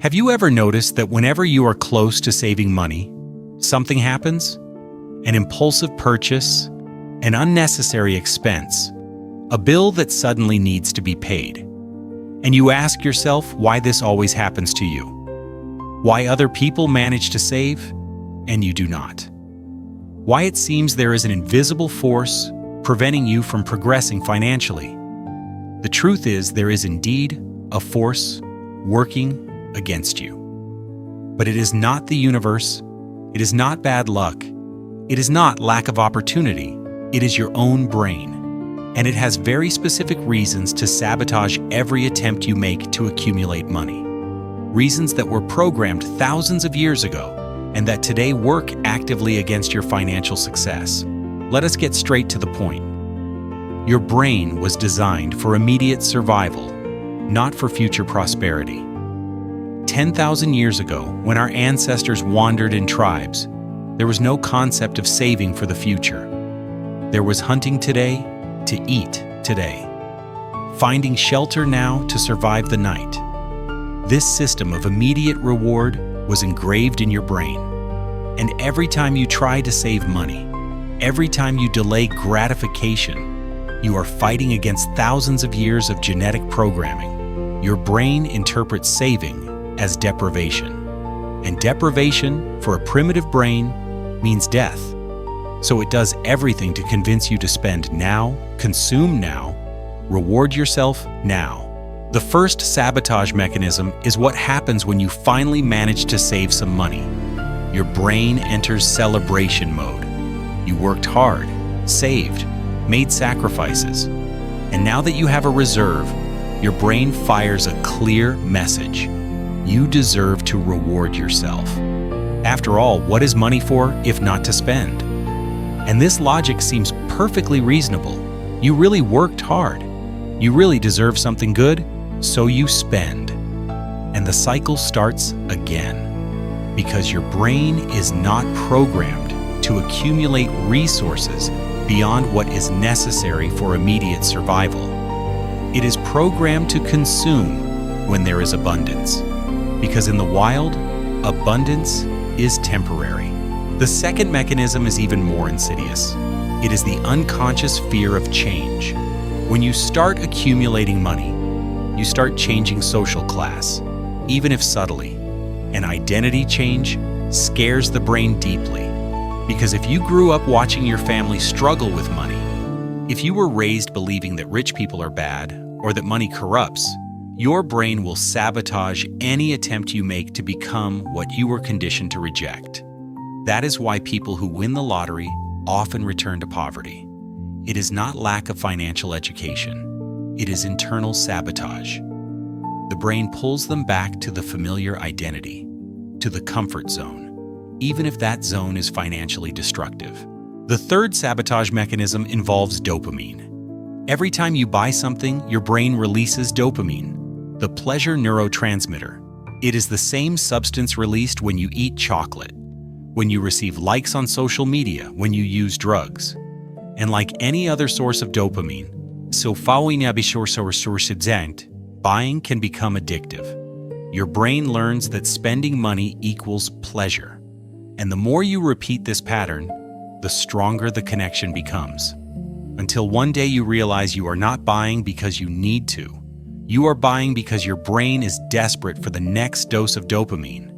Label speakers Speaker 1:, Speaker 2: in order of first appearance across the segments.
Speaker 1: Have you ever noticed that whenever you are close to saving money, something happens? An impulsive purchase, an unnecessary expense, a bill that suddenly needs to be paid. And you ask yourself why this always happens to you. Why other people manage to save, and you do not. Why it seems there is an invisible force preventing you from progressing financially. The truth is, there is indeed a force working against you. But it is not the universe, it is not bad luck, it is not lack of opportunity, it is your own brain. And it has very specific reasons to sabotage every attempt you make to accumulate money. Reasons that were programmed thousands of years ago and that today work actively against your financial success. Let us get straight to the point. Your brain was designed for immediate survival, not for future prosperity. 10,000 years ago, when our ancestors wandered in tribes, there was no concept of saving for the future. There was hunting today to eat today, finding shelter now to survive the night. This system of immediate reward was engraved in your brain. And every time you try to save money, every time you delay gratification, you are fighting against thousands of years of genetic programming. Your brain interprets saving as deprivation. And deprivation, for a primitive brain, means death. So it does everything to convince you to spend now, consume now, reward yourself now. The first sabotage mechanism is what happens when you finally manage to save some money. Your brain enters celebration mode. You worked hard, saved, made sacrifices. And now that you have a reserve, your brain fires a clear message. You deserve to reward yourself. After all, what is money for if not to spend? And this logic seems perfectly reasonable. You really worked hard. You really deserve something good, so you spend. And the cycle starts again. Because your brain is not programmed to accumulate resources beyond what is necessary for immediate survival. It is programmed to consume when there is abundance. Because in the wild, abundance is temporary. The second mechanism is even more insidious. It is the unconscious fear of change. When you start accumulating money, you start changing social class, even if subtly. An identity change scares the brain deeply. Because if you grew up watching your family struggle with money, if you were raised believing that rich people are bad or that money corrupts, your brain will sabotage any attempt you make to become what you were conditioned to reject. That is why people who win the lottery often return to poverty. It is not lack of financial education. It is internal sabotage. The brain pulls them back to the familiar identity, to the comfort zone, even if that zone is financially destructive. The third sabotage mechanism involves dopamine. Every time you buy something, your brain releases dopamine, the pleasure neurotransmitter. It is the same substance released when you eat chocolate, when you receive likes on social media, when you use drugs. And like any other source of dopamine, buying can become addictive. Your brain learns that spending money equals pleasure. And the more you repeat this pattern, the stronger the connection becomes. Until one day you realize you are not buying because you need to. You are buying because your brain is desperate for the next dose of dopamine.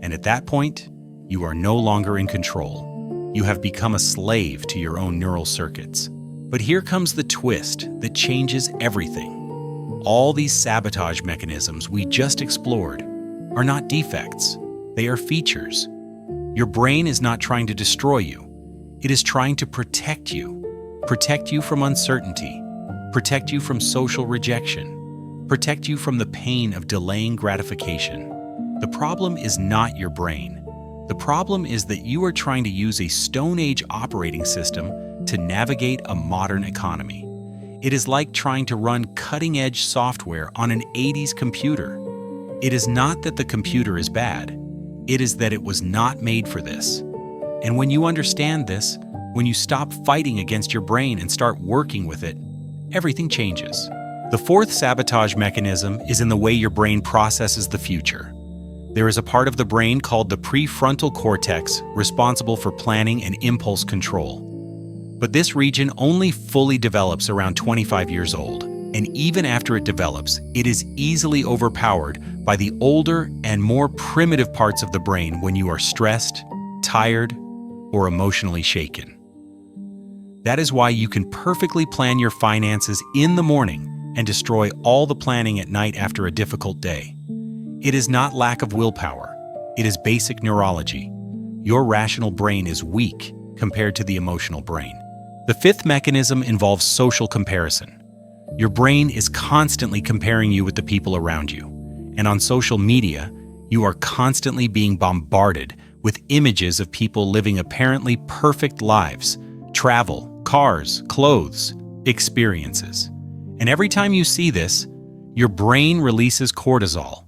Speaker 1: And at that point, you are no longer in control. You have become a slave to your own neural circuits. But here comes the twist that changes everything. All these sabotage mechanisms we just explored are not defects. They are features. Your brain is not trying to destroy you. It is trying to protect you. Protect you from uncertainty. Protect you from social rejection. Protect you from the pain of delaying gratification. The problem is not your brain. The problem is that you are trying to use a Stone Age operating system to navigate a modern economy. It is like trying to run cutting-edge software on an 80s computer. It is not that the computer is bad. It is that it was not made for this. And when you understand this, when you stop fighting against your brain and start working with it, everything changes. The fourth sabotage mechanism is in the way your brain processes the future. There is a part of the brain called the prefrontal cortex responsible for planning and impulse control. But this region only fully develops around 25 years old, and even after it develops, it is easily overpowered by the older and more primitive parts of the brain when you are stressed, tired, or emotionally shaken. That is why you can perfectly plan your finances in the morning and destroy all the planning at night after a difficult day. It is not lack of willpower. It is basic neurology. Your rational brain is weak compared to the emotional brain. The fifth mechanism involves social comparison. Your brain is constantly comparing you with the people around you. And on social media, you are constantly being bombarded with images of people living apparently perfect lives, travel, cars, clothes, experiences. And every time you see this, your brain releases cortisol,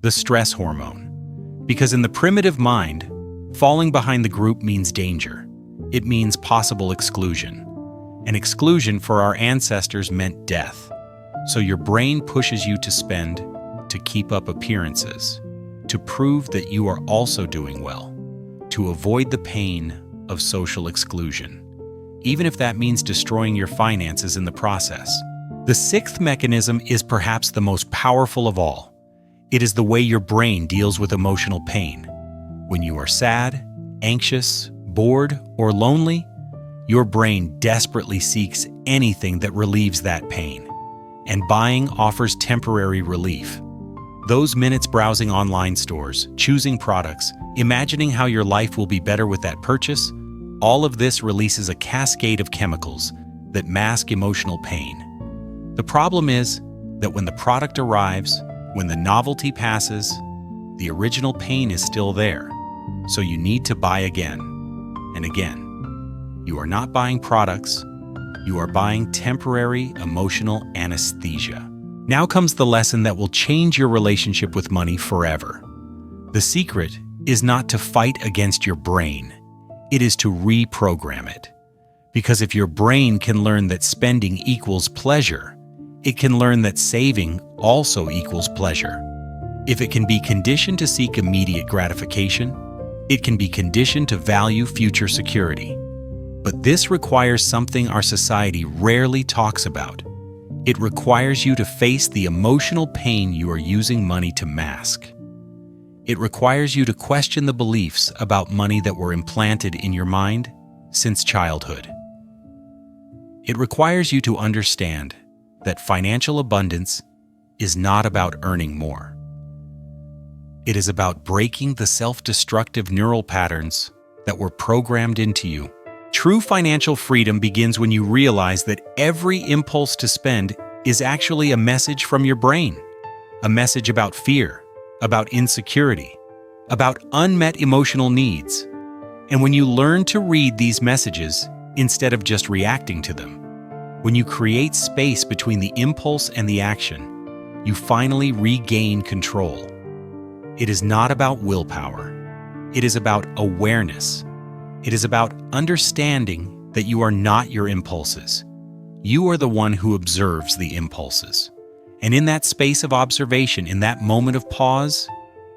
Speaker 1: the stress hormone. Because in the primitive mind, falling behind the group means danger. It means possible exclusion. And exclusion for our ancestors meant death. So your brain pushes you to spend, to keep up appearances, to prove that you are also doing well, to avoid the pain of social exclusion, even if that means destroying your finances in the process. The sixth mechanism is perhaps the most powerful of all. It is the way your brain deals with emotional pain. When you are sad, anxious, bored, or lonely, your brain desperately seeks anything that relieves that pain. And buying offers temporary relief. Those minutes browsing online stores, choosing products, imagining how your life will be better with that purchase, all of this releases a cascade of chemicals that mask emotional pain. The problem is that when the product arrives, when the novelty passes, the original pain is still there. So you need to buy again and again. You are not buying products, you are buying temporary emotional anesthesia. Now comes the lesson that will change your relationship with money forever. The secret is not to fight against your brain, it is to reprogram it. Because if your brain can learn that spending equals pleasure, it can learn that saving also equals pleasure. If it can be conditioned to seek immediate gratification, it can be conditioned to value future security. But this requires something our society rarely talks about. It requires you to face the emotional pain you are using money to mask. It requires you to question the beliefs about money that were implanted in your mind since childhood. It requires you to understand that financial abundance is not about earning more. It is about breaking the self-destructive neural patterns that were programmed into you. True financial freedom begins when you realize that every impulse to spend is actually a message from your brain, a message about fear, about insecurity, about unmet emotional needs. And when you learn to read these messages instead of just reacting to them, when you create space between the impulse and the action, you finally regain control. It is not about willpower. It is about awareness. It is about understanding that you are not your impulses. You are the one who observes the impulses. And in that space of observation, in that moment of pause,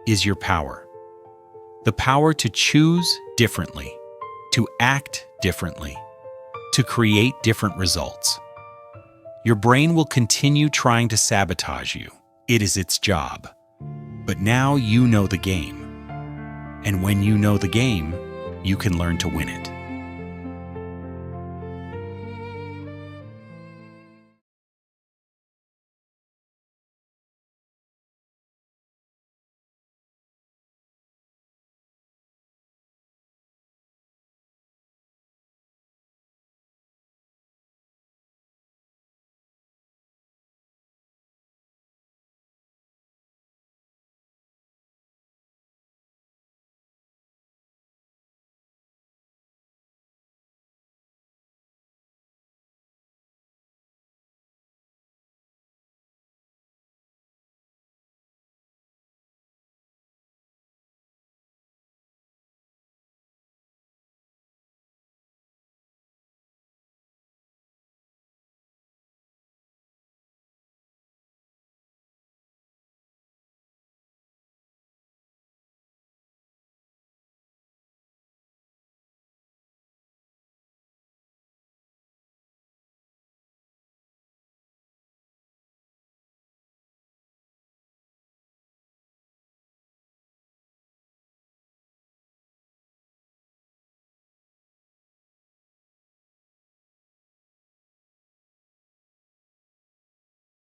Speaker 1: is your power. The power to choose differently, to act differently, to create different results. Your brain will continue trying to sabotage you. It is its job. But now you know the game. And when you know the game, you can learn to win it.